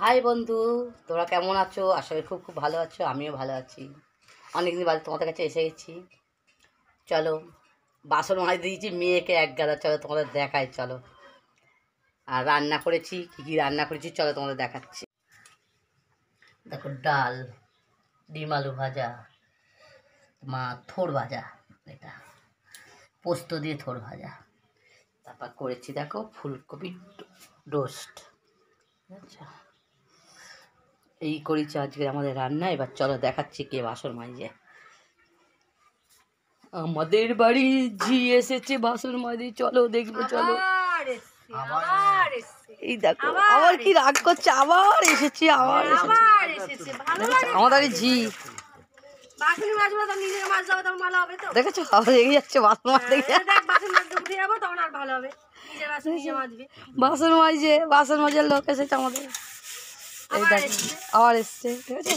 High বন্ধু, তোমরা কেমন আছো? আশা করি খুব খুব ভালো আছো। আমিও ভালো আছি। অনেকদিন বাদে তোমাদের কাছে এসে গেছি। চলো, বাসন মাজ দিয়েছি মেয়েকে এক গাদা। চলো তোমাদের দেখাই, চলো। আর রান্না করেছি, কী কী রান্না করেছি চলো তোমাদের দেখাচ্ছি। দেখো, ডাল, ডিম আলু ভাজা, থোড় ভাজা, এটা পোস্ত দিয়ে থোড় ভাজা। তারপর করেছি দেখো ফুলকপি রোস্ট। আচ্ছা, এই করেছি আজকে আমাদের রান্না। এবার চলো দেখাচ্ছি কে বাসন মাজে। আমাদের বাড়ি ঝি এসেছে বাসন মাজে, চলো দেখবে চলো। এই দেখো আবার কি রাগ করছে, আবার এসেছে আবার এসেছে। আমাদের বাড়ি ঝি দেখেছো, আবার এগিয়ে যাচ্ছে বাসন মাজতে। বাসন মাজার লোক এসেছে আমাদের। এই দেখো আবার এসছে, ঠিক আছে।